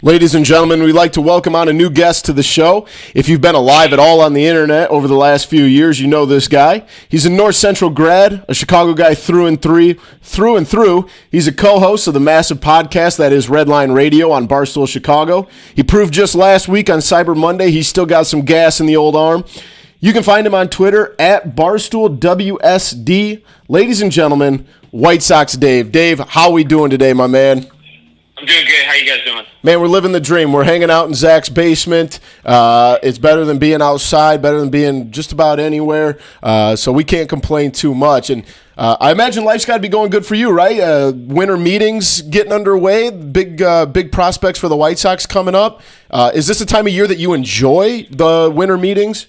Ladies and gentlemen, we'd like to welcome on a new guest to the show. If you've been alive at all on the internet over the last few years, you know this guy. He's a North Central grad, a Chicago guy through and through. He's a co-host of the massive podcast that is Redline Radio on Barstool Chicago. He proved just last week on Cyber Monday he's still got some gas in the old arm. You can find him on Twitter at BarstoolWSD. Ladies and gentlemen, White Sox Dave. Dave, how we doing today, my man? I'm doing good. How you guys doing? Man, we're living the dream. We're hanging out in Zach's basement. It's better than being outside, better than being just about anywhere. So we can't complain too much. And I imagine life's got to be going good for you, right? Winter meetings getting underway. Big prospects for the White Sox coming up. Is this a time of year that you enjoy the winter meetings?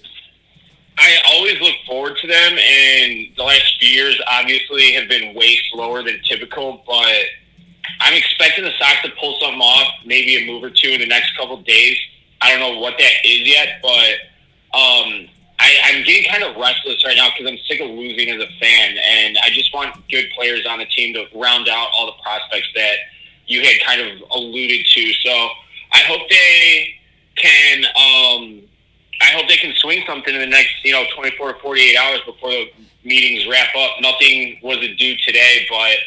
I always look forward to them, and the last few years obviously have been way slower than typical, but I'm expecting the Sox to pull something off, maybe a move or two in the next couple of days. I don't know what that is yet, but I'm getting kind of restless right now because I'm sick of losing as a fan, and I just want good players on the team to round out all the prospects that you had kind of alluded to. So I hope they can swing something in the next 24 to 48 hours before the meetings wrap up. Nothing was due today, but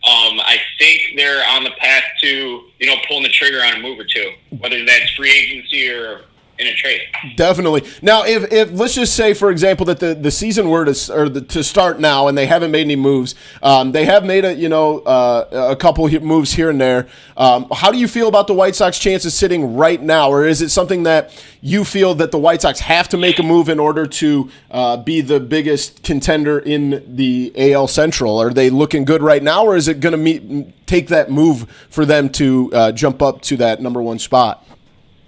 I think they're on the path to, pulling the trigger on a move or two, whether that's free agency or in a trade. Definitely. Now, if let's just say, for example, that the season were to start now, and they haven't made any moves, they have made a couple moves here and there. How do you feel about the White Sox chances sitting right now, or is it something that you feel that the White Sox have to make a move in order to be the biggest contender in the AL Central? Are they looking good right now, or is it going to take that move for them to jump up to that number one spot?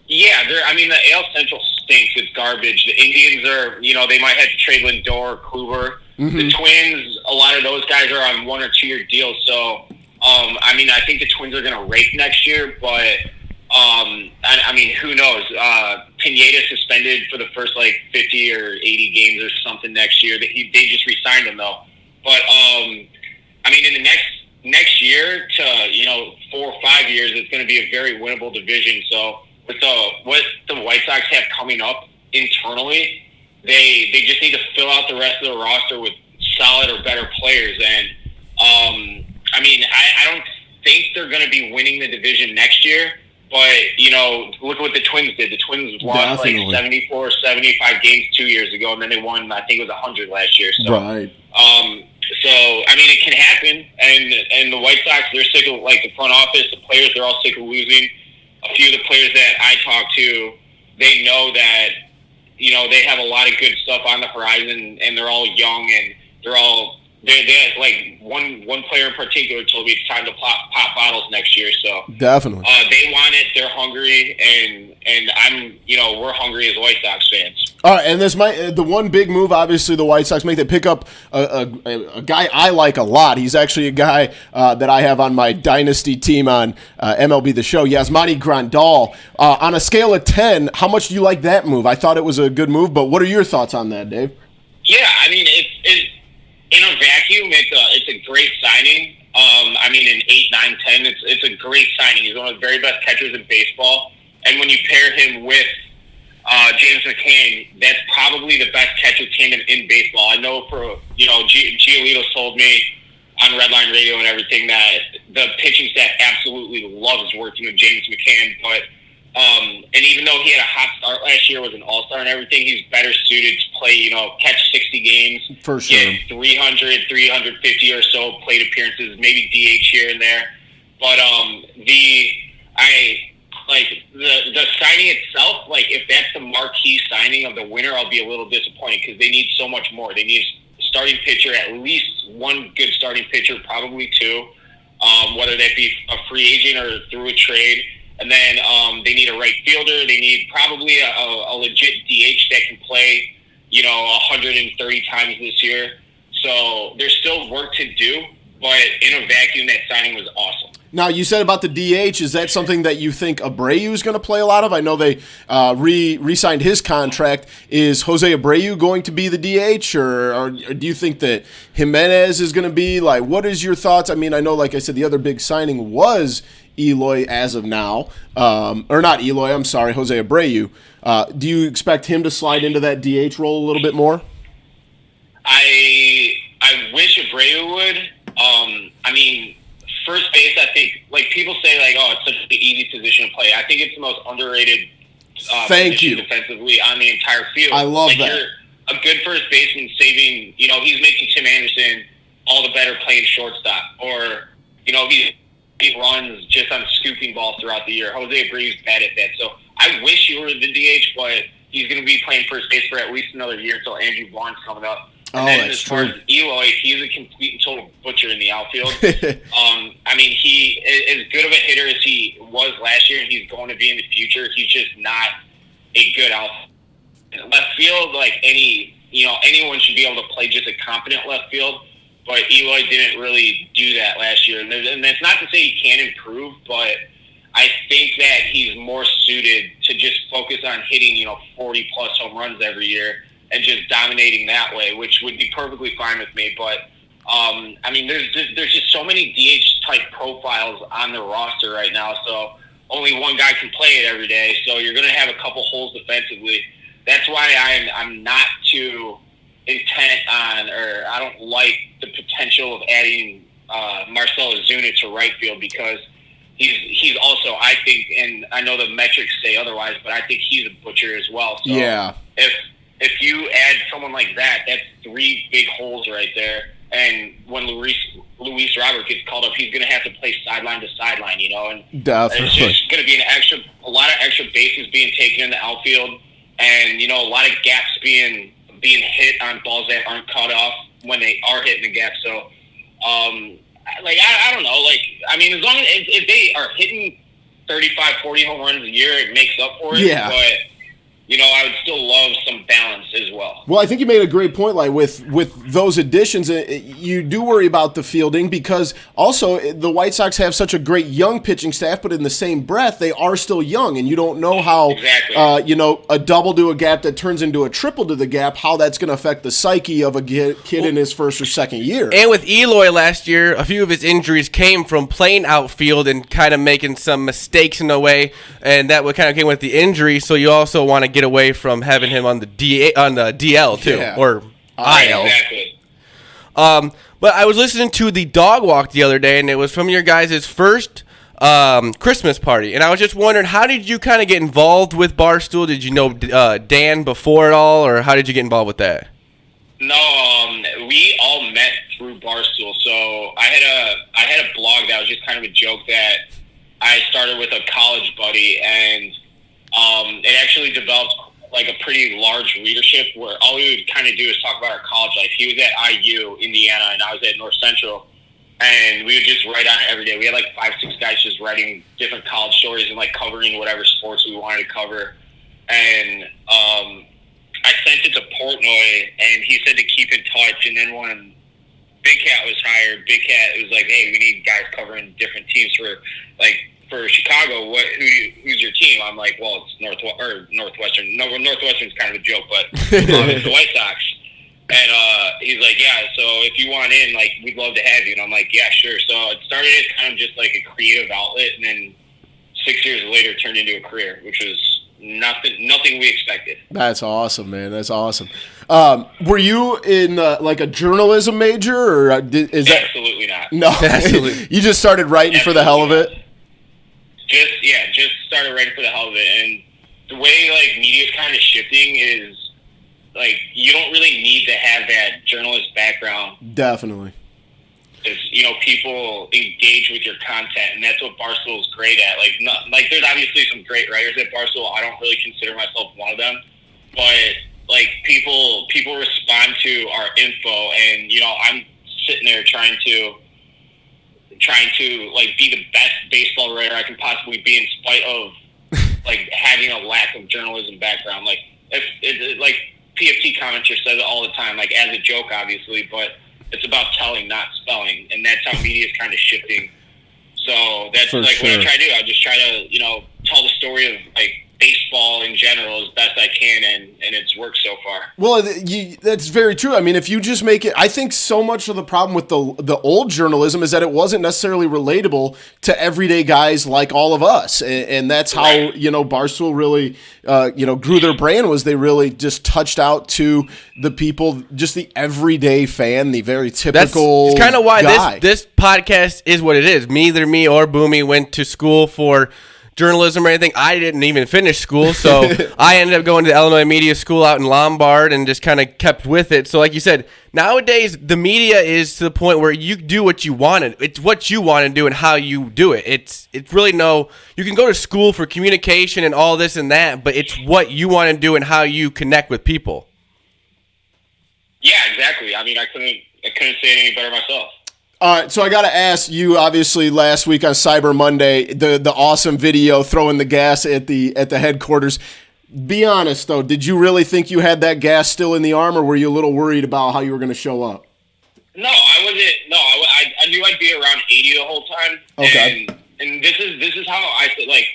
Yeah, the AL Central stinks. It's garbage. The Indians are, they might have to trade Lindor, Kluber. Mm-hmm. The Twins, a lot of those guys are on 1 or 2 year deals. So, I think the Twins are going to rake next year, but, who knows? Pineda suspended for the first, 50 or 80 games or something next year. They just re-signed him, though. But, in the next year to, 4 or 5 years, it's going to be a very winnable division. So, with what the White Sox have coming up internally, they just need to fill out the rest of the roster with solid or better players. And I don't think they're going to be winning the division next year. But look at what the Twins did. The Twins lost 74 or 75 games 2 years ago, and then they won. I think it was 100 last year. So, right. It can happen. And the White Sox, they're sick of the front office, the players. They're all sick of losing. A few of the players that I talk to, they know that, they have a lot of good stuff on the horizon, and they're all young, and they one player in particular told me it's time to pop bottles next year. So definitely, they want it. They're hungry, and I'm, we're hungry as White Sox fans. All right, and the one big move, obviously, the White Sox make. They pick up a guy I like a lot. He's actually a guy that I have on my dynasty team on MLB The Show, Yasmani Grandal. On a scale of 10, how much do you like that move? I thought it was a good move, but what are your thoughts on that, Dave? Yeah, it's in a vacuum, it's a great signing. In 8, 9, 10, it's a great signing. He's one of the very best catchers in baseball, and when you pair him with James McCann, that's probably the best catcher tandem in baseball. I know Giolito told me on Redline Radio and everything that the pitching staff absolutely loves working with James McCann. But and even though he had a hot start last year, was an all-star and everything, he's better suited to play, catch 60 games. For sure. Get 300, 350 or so plate appearances, maybe DH here and there. But the signing itself, if that's the marquee signing of the winter, I'll be a little disappointed because they need so much more. They need a starting pitcher, at least one good starting pitcher, probably two, whether that be a free agent or through a trade. And then they need a right fielder. They need probably a legit DH that can play, 130 times this year. So there's still work to do, but in a vacuum, that signing was awesome. Now, you said about the DH, is that something that you think Abreu is going to play a lot of? I know they re-signed his contract. Is Jose Abreu going to be the DH, or do you think that Jimenez is going to be? What is your thoughts? I know, like I said, the other big signing was Eloy as of now, or not Eloy, I'm sorry, Jose Abreu. Do you expect him to slide into that DH role a little bit more? I wish Abreu would. I mean, first base, I think, like people say, like, oh, it's such an easy position to play. I think it's the most underrated position defensively on the entire field. I love that. You're a good first baseman saving, he's making Tim Anderson all the better playing shortstop. Or, he runs just on scooping balls throughout the year. Jose Abreu's bad at that. So I wish he were the DH, but he's going to be playing first base for at least another year until Andrew Vaughn's coming up. And then as far as Eloy, he's a complete and total butcher in the outfield. I mean, he is as good of a hitter as he was last year, and he's going to be in the future. He's just not a good outfield. Left field, like anyone should be able to play just a competent left field, but Eloy didn't really do that last year. And that's not to say he can't improve, but I think that he's more suited to just focus on hitting, 40-plus home runs every year and just dominating that way, which would be perfectly fine with me. But, I mean, there's just so many DH-type profiles on the roster right now, so only one guy can play it every day, so you're going to have a couple holes defensively. That's why I'm not too intent on, or I don't like the potential of adding Marcell Ozuna to right field, because he's also, I think, and I know the metrics say otherwise, but I think he's a butcher as well. So yeah. If you add someone like that, that's three big holes right there. And when Luis Robert gets called up, he's going to have to play sideline to sideline, and definitely. It's just going to be a lot of extra bases being taken in the outfield, and a lot of gaps being hit on balls that aren't cut off when they are hitting the gap. So, I don't know. I mean, as long as if they are hitting 35, 40 home runs a year, it makes up for it. Yeah. But I would still love some balance as well. Well, I think you made a great point. Like with those additions, you do worry about the fielding, because also the White Sox have such a great young pitching staff, but in the same breath, they are still young, and you don't know how exactly. A double to a gap that turns into a triple to the gap, how that's going to affect the psyche of a kid in his first or second year. And with Eloy last year, a few of his injuries came from playing outfield and kind of making some mistakes in a way, and that kind of came with the injury. So you also want to get away from having him on the DL too, or IL. Exactly. But I was listening to the dog walk the other day, and it was from your guys' first Christmas party, and I was just wondering, how did you kind of get involved with Barstool? Did you know Dan before it all, or how did you get involved with that? No, we all met through Barstool. So I had a blog that was just kind of a joke that I started with a college buddy, and it actually developed like a pretty large readership where all we would kind of do is talk about our college life. He was at IU, Indiana, and I was at North Central, and we would just write on it every day. We had like 5-6 guys just writing different college stories and like covering whatever sports we wanted to cover. And I sent it to Portnoy, and he said to keep in touch. And then when Big Cat was hired, Big Cat was like, "Hey, we need guys covering different teams for Chicago. Who's your team?" I'm like, "Well, it's Northwestern. No, Northwestern's kind of a joke, but it's the White Sox." And he's like, "Yeah, so if you want in, like, we'd love to have you." And I'm like, "Yeah, sure." So it started as kind of just like a creative outlet, and then 6 years later turned into a career, which was nothing we expected. That's awesome, man. That's awesome. Were you in like a journalism major, or is that absolutely not? No, absolutely. You just started writing for the hell of it. Just started writing for the hell of it, and the way like media is kind of shifting is like you don't really need to have that journalist background. Definitely. Because people engage with your content, and that's what Barstool is great at. Like there's obviously some great writers at Barstool. I don't really consider myself one of them, but like people respond to our info, and I'm sitting there trying to like be the best baseball writer I can possibly be, in spite of like having a lack of journalism background. Like if like PFT commenter says it all the time, like as a joke, obviously, but it's about telling, not spelling, and that's how media is kind of shifting. So that's For like sure. what I try to do. I just try to tell the story of like baseball in general as best I can, and and it's worked so far. Well, that's very true. I mean, if you just make it, I think so much of the problem with the old journalism is that it wasn't necessarily relatable to everyday guys like all of us, and that's how Barstool really grew their brand, was they really just touched out to the people, just the everyday fan, the very typical. That's kind of why guy. this podcast is what it is. Neither me or Boomy went to school for journalism or anything. I didn't even finish school, so I ended up going to the Illinois Media School out in Lombard and just kind of kept with it. So like you said, nowadays the media is to the point where you do what you want to. It's what you want to do and how you do it. It's really you can go to school for communication and all this and that, but it's what you want to do and how you connect with people. Yeah, exactly. I mean, I couldn't say it any better myself. All right, so I got to ask you, obviously, last week on Cyber Monday, the awesome video throwing the gas at the headquarters. Be honest, though, did you really think you had that gas still in the arm, or were you a little worried about how you were going to show up? No, I wasn't. No, I knew I'd be around 80 the whole time. Okay. And this is how I said, like,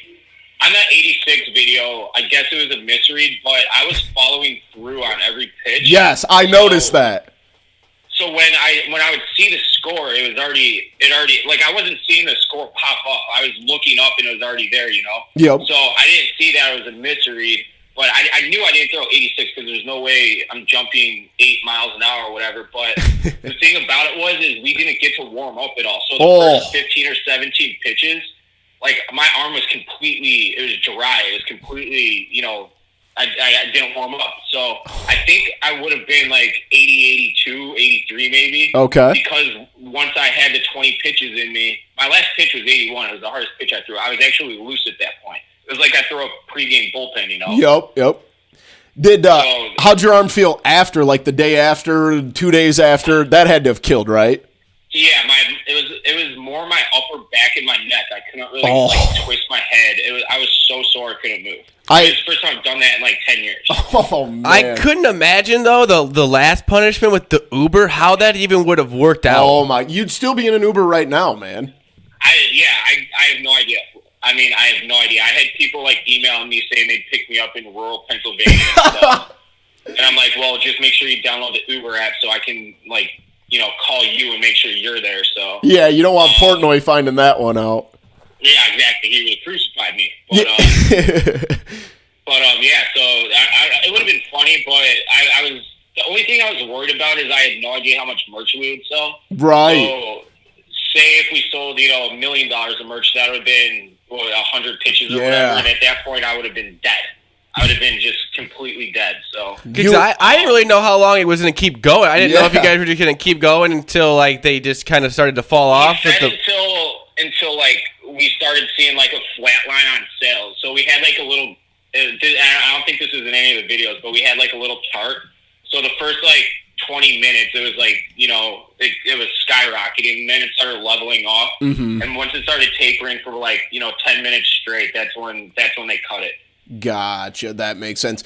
on that 86 video, I guess it was a misread, but I was following through on every pitch. Yes, I noticed that. So when I would see the score, it already like I wasn't seeing the score pop up. I was looking up and it was already there, Yep. So I didn't see that it was a misread, but I knew I didn't throw 86 because there's no way I'm jumping 8 miles an hour or whatever. But the thing about it is we didn't get to warm up at all. So the first 15 or 17 pitches, like my arm was it was dry. It was completely, I didn't warm up. So I think I would have been like 80, 82, 83 maybe. Okay. Because once I had the 20 pitches in me, my last pitch was 81. It was the hardest pitch I threw. I was actually loose at that point. It was like I threw a pregame bullpen, Yep. How'd your arm feel after, like the day after, 2 days after? That had to have killed, right? Yeah, it was more my upper back and my neck. I couldn't really twist my head. I was so sore I couldn't move. It was the first time I've done that in like 10 years. Oh man! I couldn't imagine though the last punishment with the Uber, how that even would have worked out. Oh my! You'd still be in an Uber right now, man. I have no idea. I mean, I have no idea. I had people like emailing me saying they'd pick me up in rural Pennsylvania and stuff. And I'm like, well, just make sure you download the Uber app so I can call you and make sure you're there. So yeah, you don't want Portnoy finding that one out. Yeah, exactly. He would have crucified me. But yeah. So it would have been funny, but I was the only thing I was worried about is I had no idea how much merch we would sell. Right. So say if we sold $1 million of merch, that would have been 100 pitches or whatever, and at that point I would have been dead. I would have been just completely dead. So because I didn't really know how long it was going to keep going. I didn't know if you guys were just going to keep going until like they just kind of started to fall off. Until like we started seeing like a flat line on sales. So we had like a little. I don't think this was in any of the videos, but we had like a little chart. So the first like 20 minutes, it was like it was skyrocketing, and then it started leveling off. Mm-hmm. And once it started tapering for like 10 minutes straight, that's when they cut it. Gotcha. That makes sense.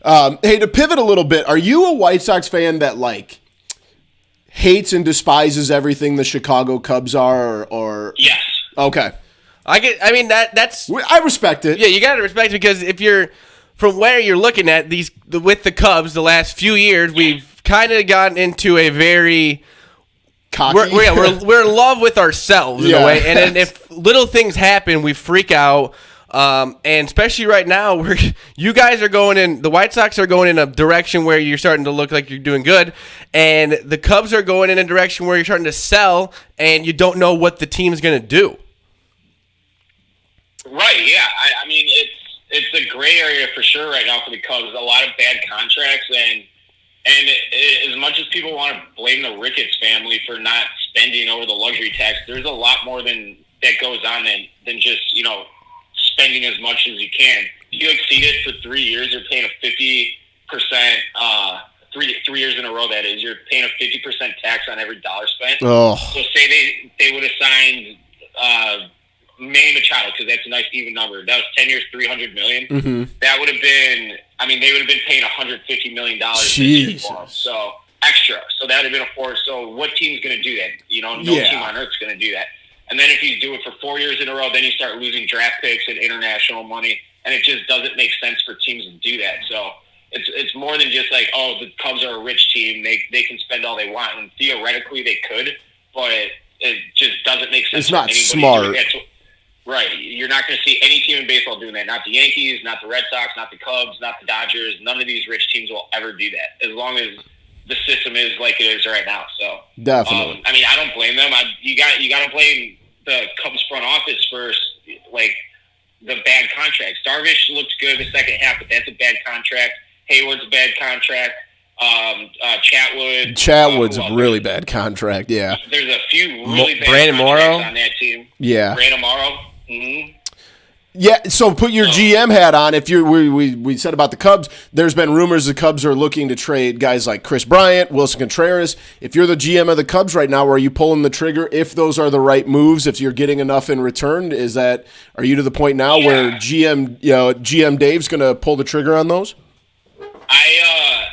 Hey, to pivot a little bit, are you a White Sox fan that like hates and despises everything the Chicago Cubs are, or? Yes. Okay. That's. I respect it. Yeah, you got to respect it because if you're from where you're looking at with the Cubs, the last few years we've kind of gotten into a very. Cocky. We're in love with ourselves in a way, and then if little things happen, we freak out. And especially right now, where you guys are going in, the White Sox are going in a direction where you're starting to look like you're doing good, and the Cubs are going in a direction where you're starting to sell, and you don't know what the team's going to do. Right. Yeah. I mean, it's a gray area for sure right now for the Cubs. A lot of bad contracts, and as much as people want to blame the Ricketts family for not spending over the luxury tax, there's a lot more that goes on than just spending as much as you can. If you exceed it for 3 years, you're paying a 50%, 3 years in a row, that is, you're paying a 50% tax on every dollar spent. Oh. So say they would have signed Manny Machado, because that's a nice even number. That was 10 years, $300 million. Mm-hmm. That would have been, they would have been paying $150 million this year for him. So extra. So that would have been a force. So what team's going to do that? No team on earth's going to do that. And then if you do it for 4 years in a row, then you start losing draft picks and international money, and it just doesn't make sense for teams to do that. So it's more than just like, oh, the Cubs are a rich team. They can spend all they want, and theoretically they could, but it just doesn't make sense. It's not for anybody smart. doing that right. You're not going to see any team in baseball doing that. Not the Yankees, not the Red Sox, not the Cubs, not the Dodgers. None of these rich teams will ever do that as long as the system is like it is right now. So Definitely. I mean, I don't blame them. You got to blame the Cubs front office for like the bad contracts. Darvish looked good the second half, but that's a bad contract. Hayward's a bad contract. Chatwood's a really bad contract. Yeah. There's a few really bad Brandon contracts Morrow? on that team. Yeah. Brandon Morrow. Mm-hmm. Yeah, so put your GM hat on. If you're, we said about the Cubs, there's been rumors the Cubs are looking to trade guys like Chris Bryant, Wilson Contreras. If you're the GM of the Cubs right now, are you pulling the trigger if those are the right moves? If you're getting enough in return, are you to the point now where GM Dave's going to pull the trigger on those?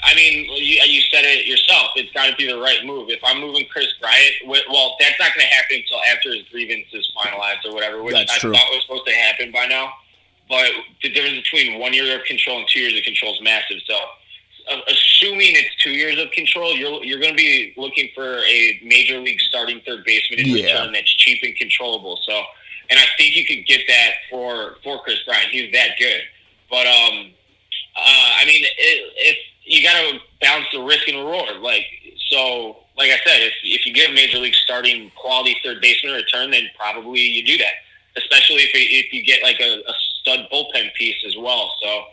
I mean, you said it yourself. It's got to be the right move. If I'm moving Chris Bryant, well, that's not going to happen until after his grievance is finalized or whatever, which That's I true. thought was supposed to happen by now. But the difference between 1 year of control and 2 years of control is massive. So, assuming it's 2 years of control, you're going to be looking for a major league starting third baseman in return that's cheap and controllable. So, and I think you could get that for Chris Bryant. He's that good. But I mean, if you got to balance the risk and reward. Like I said, if you get a major league starting quality third baseman in return, then probably you do that. Especially if you get like a stud bullpen piece as well. So,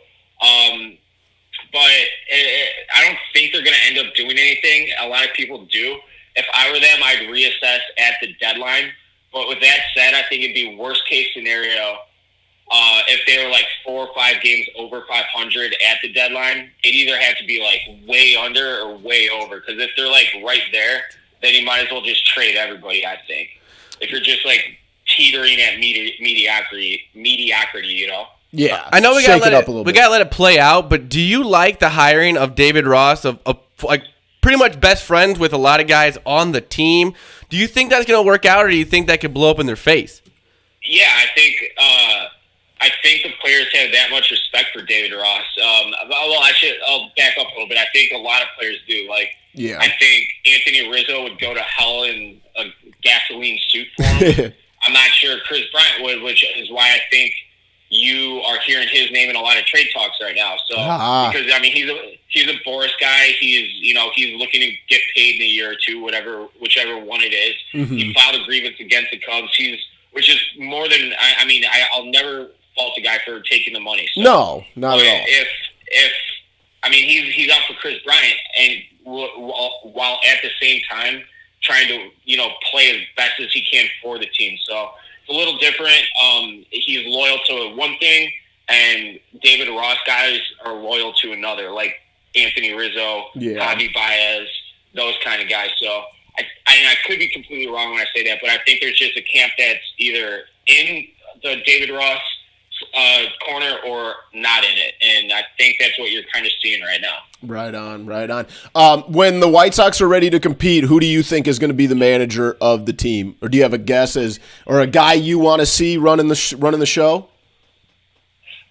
but I don't think they're going to end up doing anything. A lot of people do. If I were them, I'd reassess at the deadline. But with that said, I think it'd be worst case scenario. If they were like 4 or 5 games over 500 at the deadline, it either have to be like way under or way over. Because if they're like right there, then you might as well just trade everybody. I think if you're just like teetering at mediocrity, you know. Yeah, I know we shake gotta it up a little we bit. gotta let it play out. But do you like the hiring of David Ross, of like pretty much best friends with a lot of guys on the team? Do you think that's gonna work out, or do you think that could blow up in their face? Yeah, I think the players have that much respect for David Ross. I'll back up a little bit. I think a lot of players do. Like, Yeah. I think Anthony Rizzo would go to hell in a gasoline suit for him. I'm not sure Chris Bryant would, which is why I think you are hearing his name in a lot of trade talks right now. So, because I mean, he's a Boris guy. He's looking to get paid in a year or two, whichever one it is. Mm-hmm. He filed a grievance against the Cubs. Which is more than I'll never fault the guy for taking the money. So, No, not at all. If he's out for Chris Bryant, and while at the same time trying to play as best as he can for the team. So it's a little different. He's loyal to one thing, and David Ross guys are loyal to another, like Anthony Rizzo, Javi Baez, those kind of guys. So I could be completely wrong when I say that, but I think there's just a camp that's either in the David Ross corner or not in it, and I think that's what you're kind of seeing right now. Right on. When the White Sox are ready to compete, who do you think is going to be the manager of the team, or do you have a guess or a guy you want to see running the show?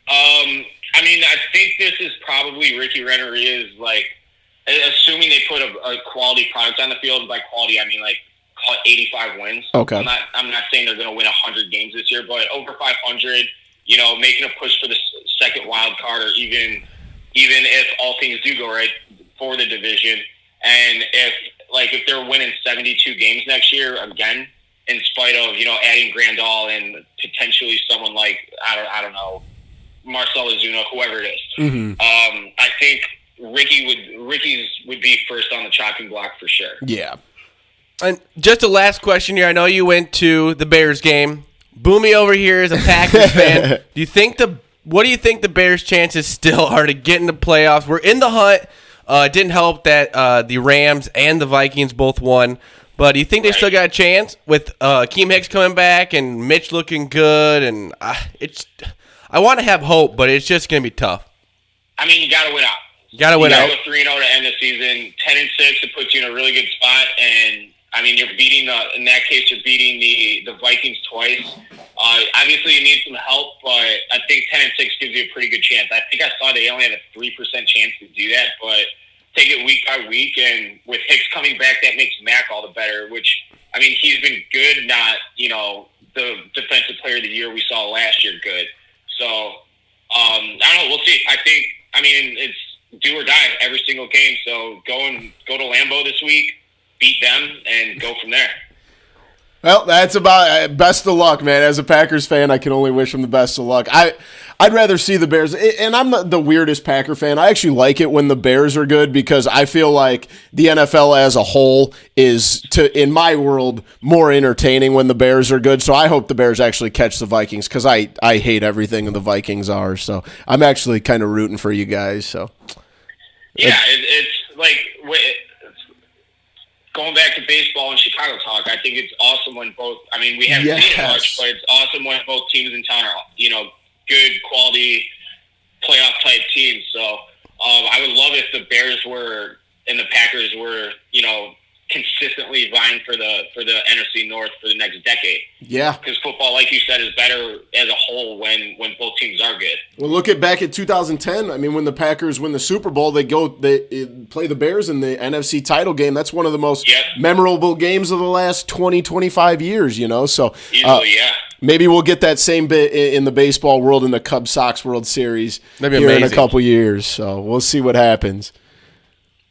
I mean, I think this is probably Ricky Renteria's, like, assuming they put a quality product on the field. And by quality, I mean like call it 85 wins. Okay. I'm not saying they're going to win 100 games this year, but over 500. Making a push for the second wild card, or even if all things do go right for the division, and if they're winning 72 games next year again, in spite of adding Grandal and potentially someone like I don't know, Marcell Ozuna, whoever it is. Mm-hmm. I think Ricky's would be first on the chopping block for sure. Yeah. And just a last question here. I know you went to the Bears game. Boomy over here is a Packers fan. What do you think the Bears' chances still are to get in the playoffs? We're in the hunt. It didn't help that the Rams and the Vikings both won. But do you think they still got a chance with Keem Hicks coming back and Mitch looking good? And I want to have hope, but it's just going to be tough. I mean, you got to win out. You got to win out. You got to go 3-0 to end the season. 10-6, it puts you in a really good spot. And I mean, you're beating in that case, you're beating the Vikings twice. Obviously, you need some help, but I think 10-6 gives you a pretty good chance. I think I saw they only had a 3% chance to do that, but take it week by week, and with Hicks coming back, that makes Mac all the better. Which, I mean, he's been good, not the defensive player of the year we saw last year good. So I don't know. We'll see. I mean, it's do or die every single game. So go to Lambeau this week, beat them, and go from there. Well, that's about best of luck, man. As a Packers fan, I can only wish them the best of luck. I'd rather see the Bears, and I'm the weirdest Packer fan. I actually like it when the Bears are good because I feel like the NFL as a whole is, in my world, more entertaining when the Bears are good. So I hope the Bears actually catch the Vikings because I hate everything the Vikings are. So I'm actually kind of rooting for you guys. So yeah, it's like going back to baseball and Chicago talk. I think it's awesome when both. I mean, we haven't seen it much, but it's awesome when both teams in town are good quality playoff type teams. So I would love if the Bears were and the Packers were, consistently vying for the NFC North for the next decade. Yeah, because football, like you said, is better as a whole when both teams are good. Well, look back at 2010. I mean, when the Packers win the Super Bowl, they play the Bears in the NFC title game. That's one of the most memorable games of the last 20, 25 years. So easily, yeah. Maybe we'll get that same bit in the baseball world in the Cubs Sox World Series here in a couple years. So we'll see what happens.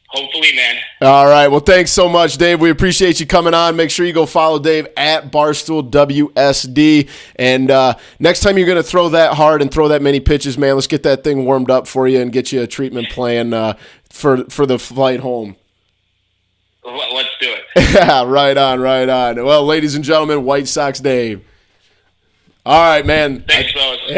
Hopefully, man. All right. Well, thanks so much, Dave. We appreciate you coming on. Make sure you go follow Dave at Barstool WSD. And next time you're going to throw that hard and throw that many pitches, man, let's get that thing warmed up for you and get you a treatment plan for the flight home. Let's do it. Yeah, right on. Well, ladies and gentlemen, White Sox Dave. All right, man. Thanks, fellas.